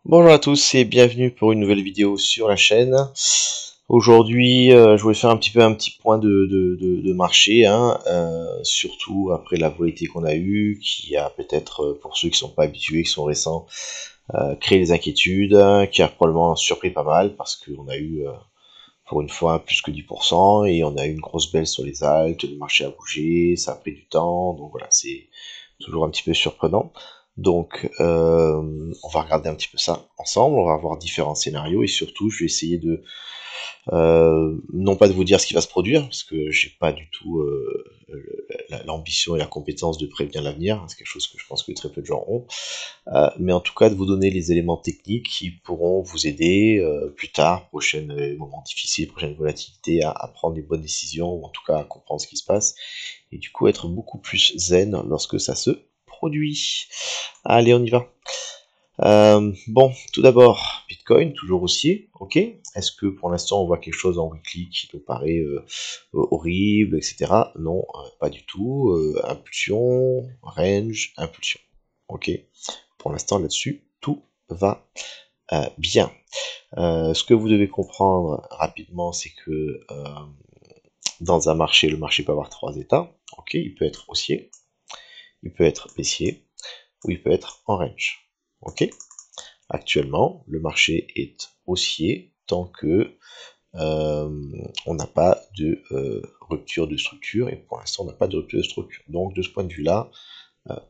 Bonjour à tous et bienvenue pour une nouvelle vidéo sur la chaîne. Aujourd'hui, je voulais faire un petit point de marché, hein, surtout après la volatilité qu'on a eue, qui a peut-être, pour ceux qui ne sont pas habitués, qui sont récents, créé des inquiétudes, qui a probablement surpris pas mal, parce qu'on a eu, pour une fois, plus que 10%, et on a eu une grosse baisse sur les altes, le marché a bougé, ça a pris du temps, donc voilà, c'est toujours un petit peu surprenant. Donc, on va regarder un petit peu ça ensemble, on va voir différents scénarios, et surtout, je vais essayer de, non pas de vous dire ce qui va se produire, parce que j'ai pas du tout l'ambition et la compétence de prévenir l'avenir, c'est quelque chose que je pense que très peu de gens ont, mais en tout cas de vous donner les éléments techniques qui pourront vous aider plus tard, prochains moments difficiles, prochaine volatilité, à prendre les bonnes décisions, ou en tout cas à comprendre ce qui se passe, et du coup être beaucoup plus zen lorsque ça se produit. Allez, on y va. Bon, tout d'abord, Bitcoin, toujours haussier, ok. Est-ce que pour l'instant on voit quelque chose en weekly qui nous paraît horrible, etc. Non, pas du tout. Impulsion, range, impulsion, ok. Pour l'instant là-dessus, tout va bien. Ce que vous devez comprendre rapidement, c'est que dans un marché, le marché peut avoir trois états, ok. Il peut être haussier, il peut être baissier, ou il peut être en range, ok. Actuellement, le marché est haussier tant que on n'a pas de rupture de structure, et pour l'instant on n'a pas de rupture de structure. Donc de ce point de vue-là,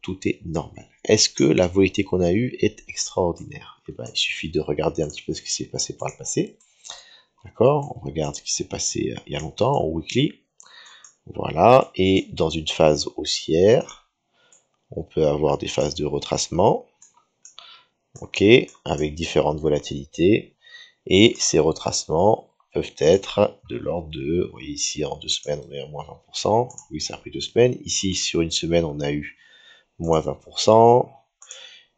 tout est normal. Est-ce que la volatilité qu'on a eue est extraordinaire? Eh ben, il suffit de regarder un petit peu ce qui s'est passé par le passé. D'accord? On regarde ce qui s'est passé il y a longtemps en weekly. Voilà, et dans une phase haussière, on peut avoir des phases de retracement, ok, avec différentes volatilités, et ces retracements peuvent être de l'ordre de, vous voyez ici en 2 semaines on est à moins 20%, oui ça a pris 2 semaines, ici sur une semaine on a eu moins 20%,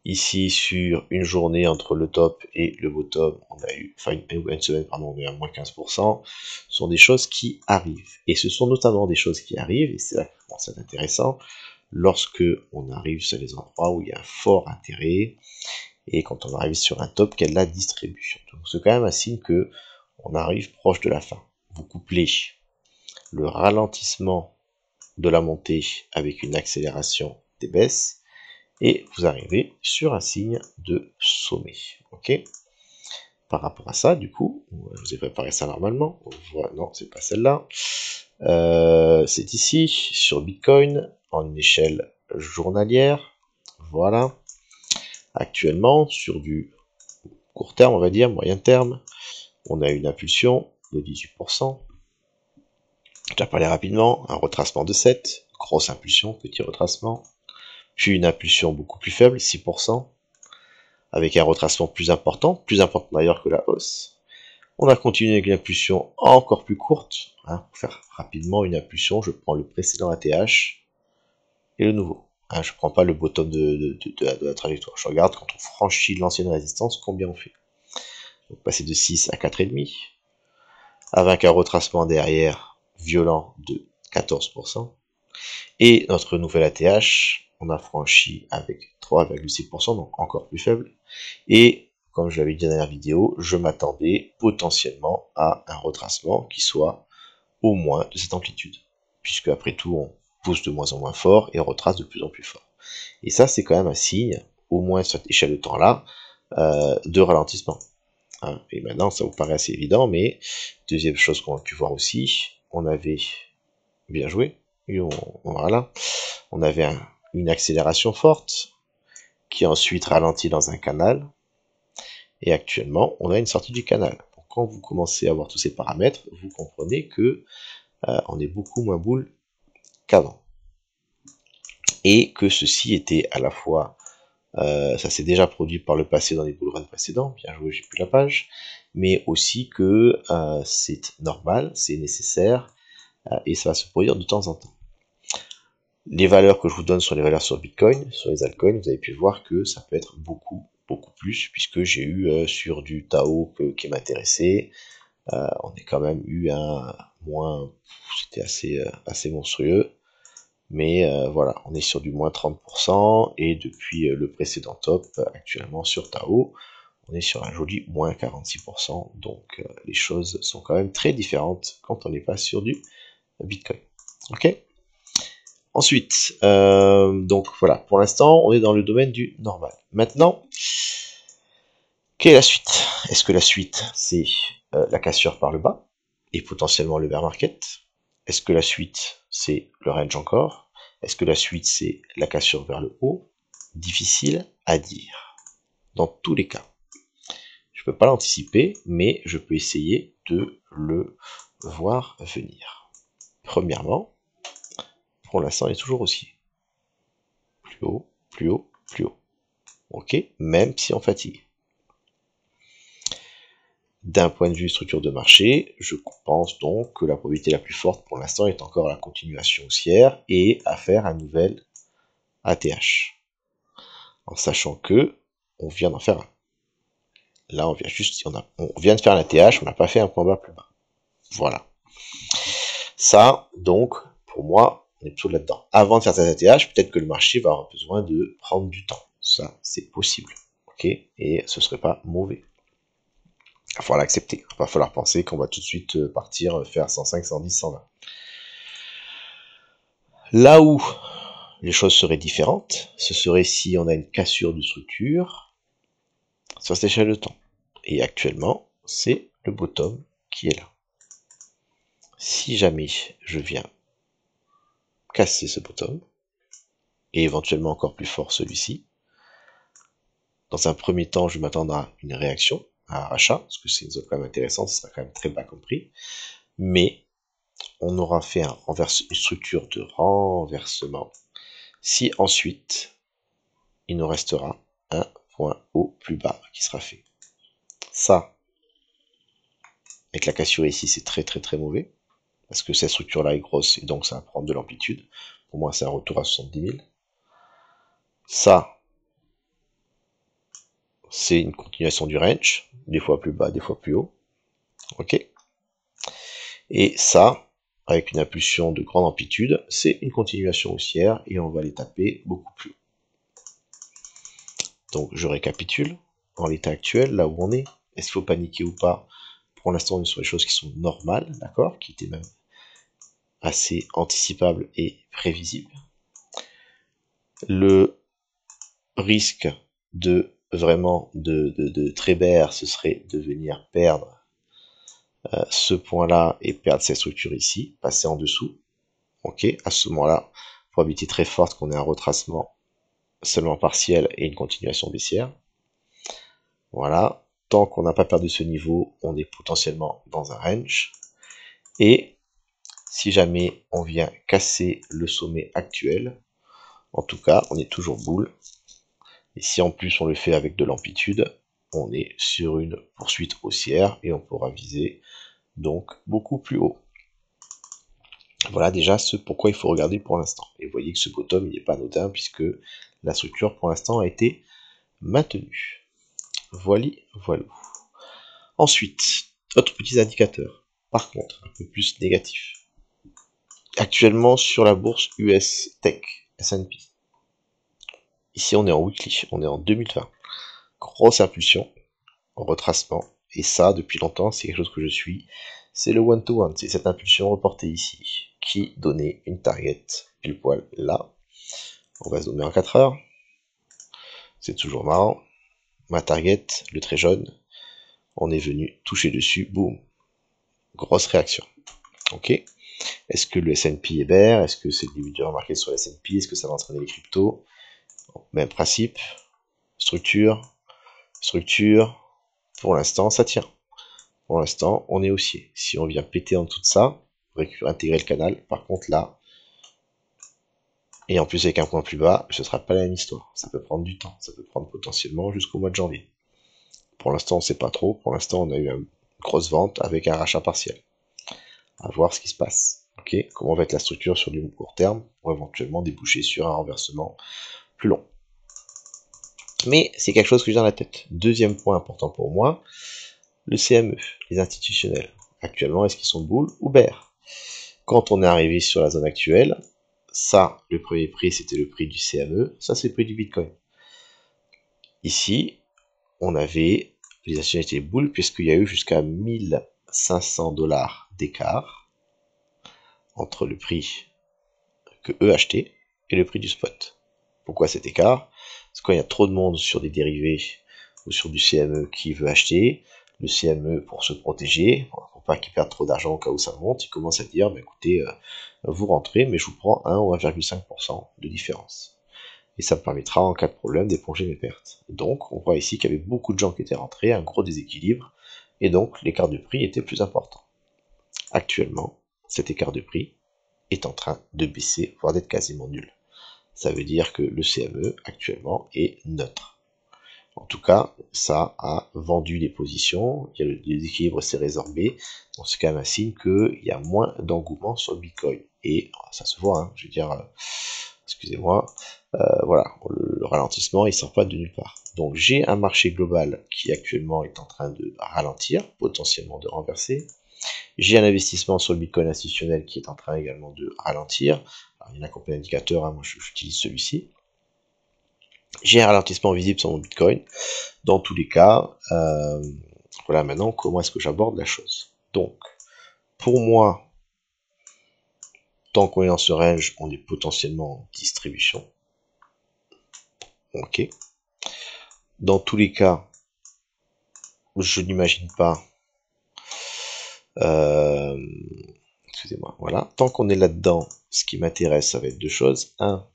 ici sur une journée entre le top et le bottom on a eu, enfin une semaine pardon, on est à moins 15%, ce sont des choses qui arrivent, et ce sont notamment des choses qui arrivent, et c'est là que commence à être intéressant, lorsque on arrive sur les endroits où il y a un fort intérêt, et quand on arrive sur un top, quelle est la distribution. Donc c'est quand même un signe que on arrive proche de la fin. Vous couplez le ralentissement de la montée avec une accélération des baisses, et vous arrivez sur un signe de sommet. Ok. Par rapport à ça, du coup, je vous ai préparé ça normalement. Non, c'est pas celle-là. C'est ici, sur Bitcoin, en une échelle journalière. Voilà. Actuellement, sur du court terme, on va dire, moyen terme, on a une impulsion de 18%. Je vais parler rapidement, un retracement de 7, grosse impulsion, petit retracement, puis une impulsion beaucoup plus faible, 6%, avec un retracement plus important d'ailleurs que la hausse. On a continué avec une impulsion encore plus courte, hein, pour faire rapidement une impulsion, je prends le précédent ATH et le nouveau. Hein, je ne prends pas le bottom de la trajectoire, je regarde quand on franchit l'ancienne résistance, combien on fait. Donc passer de 6 à 4,5, avec un retracement derrière violent de 14%. Et notre nouvel ATH, on a franchi avec 3,6%, donc encore plus faible. Et comme je l'avais dit dans la dernière vidéo, je m'attendais potentiellement à un retracement qui soit au moins de cette amplitude. Puisque après tout, on pousse de moins en moins fort et on retrace de plus en plus fort. Et ça, c'est quand même un signe, au moins sur cette échelle de temps-là, de ralentissement. Hein. Et maintenant, ça vous paraît assez évident, mais deuxième chose qu'on a pu voir aussi, on avait bien joué, et voilà, on avait une accélération forte qui ensuite ralentit dans un canal, et actuellement on a une sortie du canal. Donc, quand vous commencez à voir tous ces paramètres, vous comprenez que on est beaucoup moins boule qu'avant, et que ceci était à la fois ça s'est déjà produit par le passé dans les bull runs précédents, bien joué, j'ai plus la page, mais aussi que c'est normal, c'est nécessaire, et ça va se produire de temps en temps. Les valeurs que je vous donne sont les valeurs sur Bitcoin, sur les altcoins, vous avez pu voir que ça peut être beaucoup plus, puisque j'ai eu sur du Tao qui m'intéressait, on a quand même eu un moins, c'était assez monstrueux, mais voilà, on est sur du moins 30%, et depuis le précédent top, actuellement sur Tao, on est sur un joli moins 46%. Donc les choses sont quand même très différentes quand on n'est pas sur du Bitcoin. Ok. Ensuite, donc voilà, pour l'instant, on est dans le domaine du normal. Maintenant, quelle est la suite? Est-ce que la suite, c'est la cassure par le bas et potentiellement le bear market? Est-ce que la suite, c'est le range encore? Est-ce que la suite, c'est la cassure vers le haut? Difficile à dire. Dans tous les cas, je ne peux pas l'anticiper, mais je peux essayer de le voir venir. Premièrement, pour l'instant, il est toujours haussier. Plus haut, plus haut, plus haut. Ok, même si on fatigue. D'un point de vue structure de marché, je pense donc que la probabilité la plus forte pour l'instant est encore la continuation haussière et à faire un nouvel ATH. En sachant que on vient d'en faire un. Là, on vient juste, on vient de faire un ATH, on n'a pas fait un point bas plus bas. Voilà. Ça, donc, pour moi, on est plutôt là-dedans. Avant de faire cet ATH, peut-être que le marché va avoir besoin de prendre du temps. Ça, c'est possible. Ok, et ce serait pas mauvais. Il va falloir l'accepter. Il va falloir penser qu'on va tout de suite partir faire 105, 110, 120. Là où les choses seraient différentes, ce serait si on a une cassure de structure sur cette échelle de temps. Et actuellement, c'est le bottom qui est là. Si jamais je viens casser ce bottom, et éventuellement encore plus fort celui-ci, dans un premier temps, je vais m'attendre à une réaction, à un rachat, parce que c'est une zone quand même intéressante, ce sera quand même très bas compris, mais on aura fait une structure de renversement si ensuite il nous restera un point haut plus bas qui sera fait. Ça, avec la cassure ici, c'est très très très mauvais, parce que cette structure-là est grosse, et donc ça va prendre de l'amplitude. Pour moi, c'est un retour à 70 000. Ça, c'est une continuation du range, des fois plus bas, des fois plus haut. Ok. Et ça, avec une impulsion de grande amplitude, c'est une continuation haussière, et on va les taper beaucoup plus haut. Donc je récapitule, en l'état actuel, là où on est, est-ce qu'il faut paniquer ou pas? Pour l'instant, on est sur des choses qui sont normales, d'accord, qui étaient même assez anticipables et prévisibles. Le risque de vraiment de Trébert, ce serait de venir perdre ce point-là et perdre cette structure ici, passer en dessous. Ok, à ce moment-là, probabilité très forte qu'on ait un retracement seulement partiel et une continuation baissière. Voilà, tant qu'on n'a pas perdu ce niveau, on est potentiellement dans un range. Et si jamais on vient casser le sommet actuel, en tout cas, on est toujours bull. Et si en plus on le fait avec de l'amplitude, on est sur une poursuite haussière et on pourra viser donc beaucoup plus haut. Voilà déjà ce pourquoi il faut regarder pour l'instant. Et vous voyez que ce bottom, il n'est pas anodin puisque la structure pour l'instant a été maintenue. Voilà, voilà. Ensuite, autres petits indicateurs. Par contre, un peu plus négatifs. Actuellement sur la bourse US Tech, S&P. Ici on est en weekly, on est en 2020. Grosse impulsion, retracement. Et ça, depuis longtemps, c'est quelque chose que je suis. C'est le one-to-one, c'est cette impulsion reportée ici, qui donnait une target pile poil là. On va zoomer en 4 heures. C'est toujours marrant. Ma target, le très jaune, on est venu toucher dessus, boum. Grosse réaction. Ok. Est-ce que le S&P est bear? Est-ce que c'est le début du remarqué sur le S&P? Est-ce que ça va entraîner les cryptos? Même principe. Structure. Structure. Pour l'instant, ça tient. Pour l'instant, on est haussier. Si on vient péter en dessous de ça, intégrer le canal, par contre là, et en plus avec un point plus bas, ce sera pas la même histoire. Ça peut prendre du temps. Ça peut prendre potentiellement jusqu'au mois de janvier. Pour l'instant, on sait pas trop. Pour l'instant, on a eu une grosse vente avec un rachat partiel. À voir ce qui se passe. Ok, comment va être la structure sur du court terme pour éventuellement déboucher sur un renversement plus long. Mais c'est quelque chose que j'ai dans la tête. Deuxième point important pour moi, le CME, les institutionnels. Actuellement, est-ce qu'ils sont bull ou bear? Quand on est arrivé sur la zone actuelle, ça, le premier prix, c'était le prix du CME, ça c'est le prix du Bitcoin. Ici, on avait les actions étaient boules puisqu'il y a eu jusqu'à 1500 $ d'écart entre le prix que eux achetaient et le prix du spot. Pourquoi cet écart? Parce que quand il y a trop de monde sur des dérivés ou sur du CME qui veut acheter, le CME, pour se protéger, pour pas qu'il perde trop d'argent au cas où ça monte, il commence à dire, bah, écoutez, vous rentrez, mais je vous prends 1 ou 1,5% de différence. Et ça me permettra, en cas de problème, d'éponger mes pertes. Donc, on voit ici qu'il y avait beaucoup de gens qui étaient rentrés, un gros déséquilibre, et donc l'écart de prix était plus important. Actuellement, cet écart de prix est en train de baisser, voire d'être quasiment nul. Ça veut dire que le CME, actuellement, est neutre. En tout cas, ça a vendu des positions, le déséquilibre s'est résorbé, donc c'est quand même un signe qu'il y a moins d'engouement sur le Bitcoin. Et ça se voit, hein, je veux dire, excusez-moi, voilà, le ralentissement, il sort pas de nulle part. Donc j'ai un marché global qui actuellement est en train de ralentir, potentiellement de renverser. J'ai un investissement sur le Bitcoin institutionnel qui est en train également de ralentir. Alors, il y en a combien d'indicateurs, hein, moi j'utilise celui-ci. J'ai un ralentissement visible sur mon Bitcoin. Dans tous les cas, voilà maintenant comment est-ce que j'aborde la chose. Donc, pour moi, tant qu'on est dans ce range, on est potentiellement en distribution. Ok. Dans tous les cas, je n'imagine pas. Excusez-moi. Voilà. Tant qu'on est là-dedans, ce qui m'intéresse, ça va être deux choses. Un,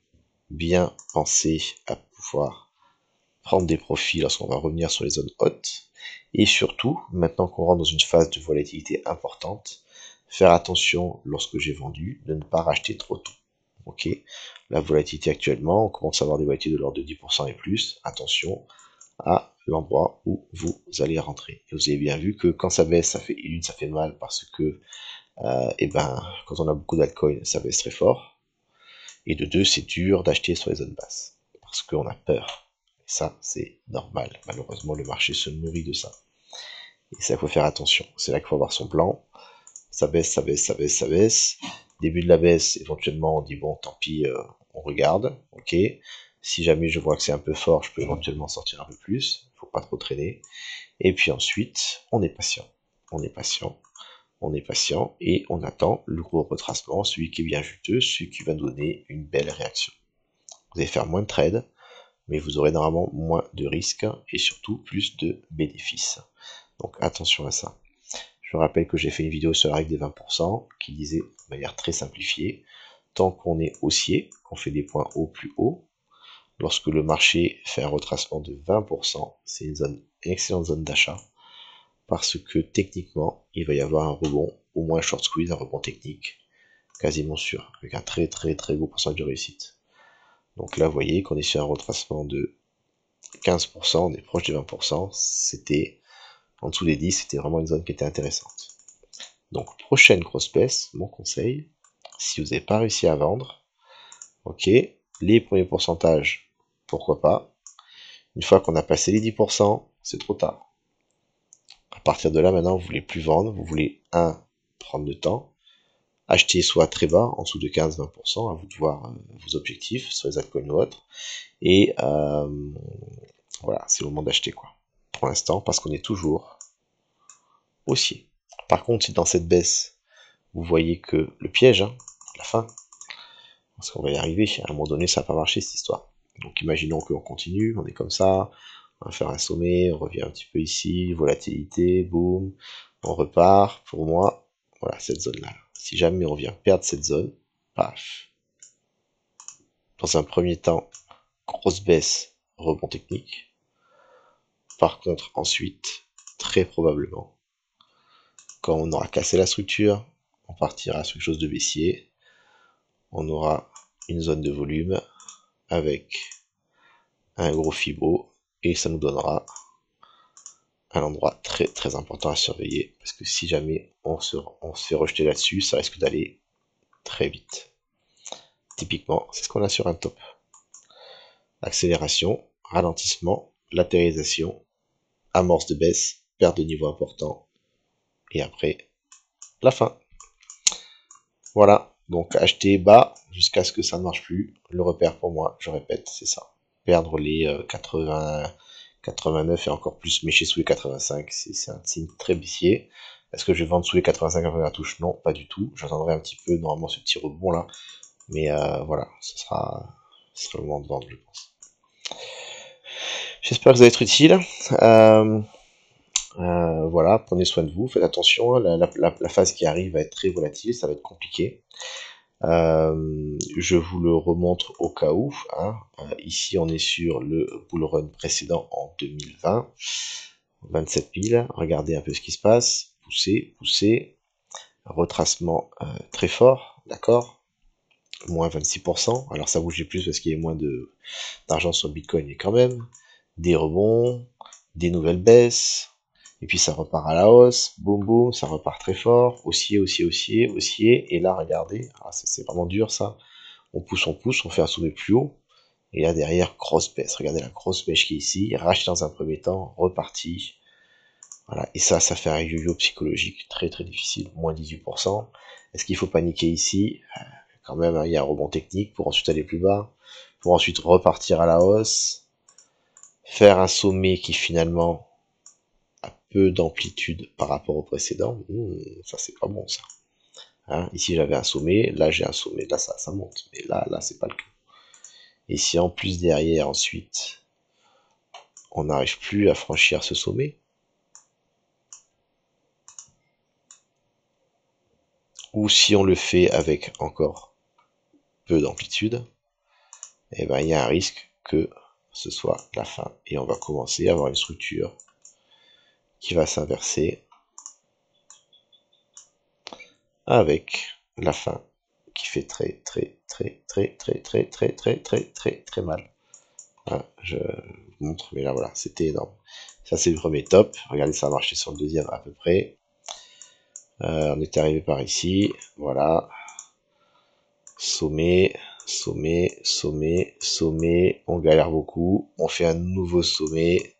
bien penser à pouvoir prendre des profits lorsqu'on va revenir sur les zones hautes. Et surtout, maintenant qu'on rentre dans une phase de volatilité importante, faire attention lorsque j'ai vendu, de ne pas racheter trop tôt. Ok, la volatilité actuellement, on commence à avoir des volatilités de l'ordre de 10% et plus. Attention à l'endroit où vous allez rentrer. Et vous avez bien vu que quand ça baisse, ça fait une, ça fait mal parce que et ben, quand on a beaucoup d'altcoins, ça baisse très fort. Et de deux, c'est dur d'acheter sur les zones basses parce qu'on a peur. Et ça, c'est normal. Malheureusement, le marché se nourrit de ça. Et ça, il faut faire attention. C'est là qu'il faut avoir son plan. Ça baisse, ça baisse, ça baisse, ça baisse. Début de la baisse, éventuellement, on dit bon, tant pis, on regarde. Ok. Si jamais je vois que c'est un peu fort, je peux éventuellement sortir un peu plus. Il faut pas trop traîner. Et puis ensuite, on est patient. On est patient. On est patient et on attend le gros retracement, celui qui est bien juteux, celui qui va donner une belle réaction. Vous allez faire moins de trades, mais vous aurez normalement moins de risques et surtout plus de bénéfices. Donc attention à ça. Je rappelle que j'ai fait une vidéo sur la règle des 20% qui disait de manière très simplifiée, tant qu'on est haussier, qu'on fait des points hauts plus hauts, lorsque le marché fait un retracement de 20%, c'est une excellente zone d'achat parce que techniquement, il va y avoir un rebond, au moins un short squeeze, un rebond technique, quasiment sûr, avec un très très très gros pourcentage de réussite. Donc là, vous voyez qu'on est sur un retracement de 15%, on est proche des 20%, c'était en dessous des 10, c'était vraiment une zone qui était intéressante. Donc prochaine grosse baisse, mon conseil, si vous n'avez pas réussi à vendre, ok, les premiers pourcentages, pourquoi pas. Une fois qu'on a passé les 10%, c'est trop tard. À partir de là, maintenant, vous voulez plus vendre, vous voulez, prendre le temps, acheter soit très bas, en dessous de 15-20%, à vous de voir vos objectifs, sur les altcoins ou autres, et voilà, c'est le moment d'acheter, quoi, pour l'instant, parce qu'on est toujours haussier. Par contre, si dans cette baisse, vous voyez que le piège, la fin, parce qu'on va y arriver, à un moment donné, ça va pas marcher, cette histoire. Donc imaginons qu'on continue, on est comme ça, on va faire un sommet, on revient un petit peu ici, volatilité, boum, on repart. Pour moi, voilà, cette zone-là. Si jamais on vient perdre cette zone, paf. Dans un premier temps, grosse baisse, rebond technique. Par contre, ensuite, très probablement, quand on aura cassé la structure, on partira sur quelque chose de baissier. On aura une zone de volume avec un gros fibo et ça nous donnera un endroit très très important à surveiller parce que si jamais on se fait rejeter là-dessus, ça risque d'aller très vite. Typiquement, c'est ce qu'on a sur un top. Accélération, ralentissement, latéralisation, amorce de baisse, perte de niveau important et après la fin. Voilà, donc acheter bas jusqu'à ce que ça ne marche plus. Le repère pour moi, je répète, c'est ça. Perdre les 89 et encore plus mécher sous les 85, c'est un signe très baissier. Est-ce que je vais vendre sous les 85 après la touche? Non, pas du tout. J'attendrai un petit peu normalement ce petit rebond là. Mais voilà, ce sera le moment de vendre, je pense. J'espère que ça va être utile. Voilà, prenez soin de vous, faites attention. La phase qui arrive va être très volatile, ça va être compliqué. Je vous le remontre au cas où. Hein. Ici, on est sur le bull run précédent en 2020. 27 000. Regardez un peu ce qui se passe. Poussez, poussez. Retracement très fort, d'accord, moins 26%. Alors ça bougeait plus parce qu'il y a moins d'argent sur le Bitcoin, mais quand même. Des rebonds, des nouvelles baisses. Et puis ça repart à la hausse, boum boum, ça repart très fort, haussier, haussier, haussier, haussier, et là regardez, c'est vraiment dur ça, on pousse, on fait un sommet plus haut, et là derrière, grosse baisse, regardez la grosse baisse qui est ici, racheté dans un premier temps, reparti, voilà, et ça fait un yo-yo psychologique très très difficile, moins 18%, est-ce qu'il faut paniquer ici? Quand même, hein, il y a un rebond technique pour ensuite aller plus bas, pour ensuite repartir à la hausse, faire un sommet qui finalement peu d'amplitude par rapport au précédent, ça c'est pas bon ça. Hein, ici j'avais un sommet, là j'ai un sommet, là ça monte, mais là c'est pas le cas. Et si en plus derrière ensuite on n'arrive plus à franchir ce sommet, ou si on le fait avec encore peu d'amplitude, et ben il y a un risque que ce soit la fin et on va commencer à avoir une structure qui va s'inverser avec la fin qui fait très mal. Voilà, je vous montre, mais là voilà, c'était énorme. Ça c'est le premier top. Regardez, ça a marché sur le deuxième à peu près. On était arrivé par ici, voilà. Sommet, sommet, sommet, sommet. On galère beaucoup. On fait un nouveau sommet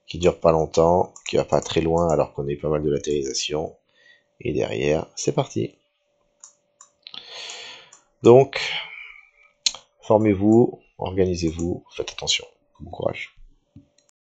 qui dure pas longtemps, qui va pas très loin alors qu'on a eu pas mal de latérisation. Et derrière, c'est parti. Donc, formez-vous, organisez-vous, faites attention. Bon courage.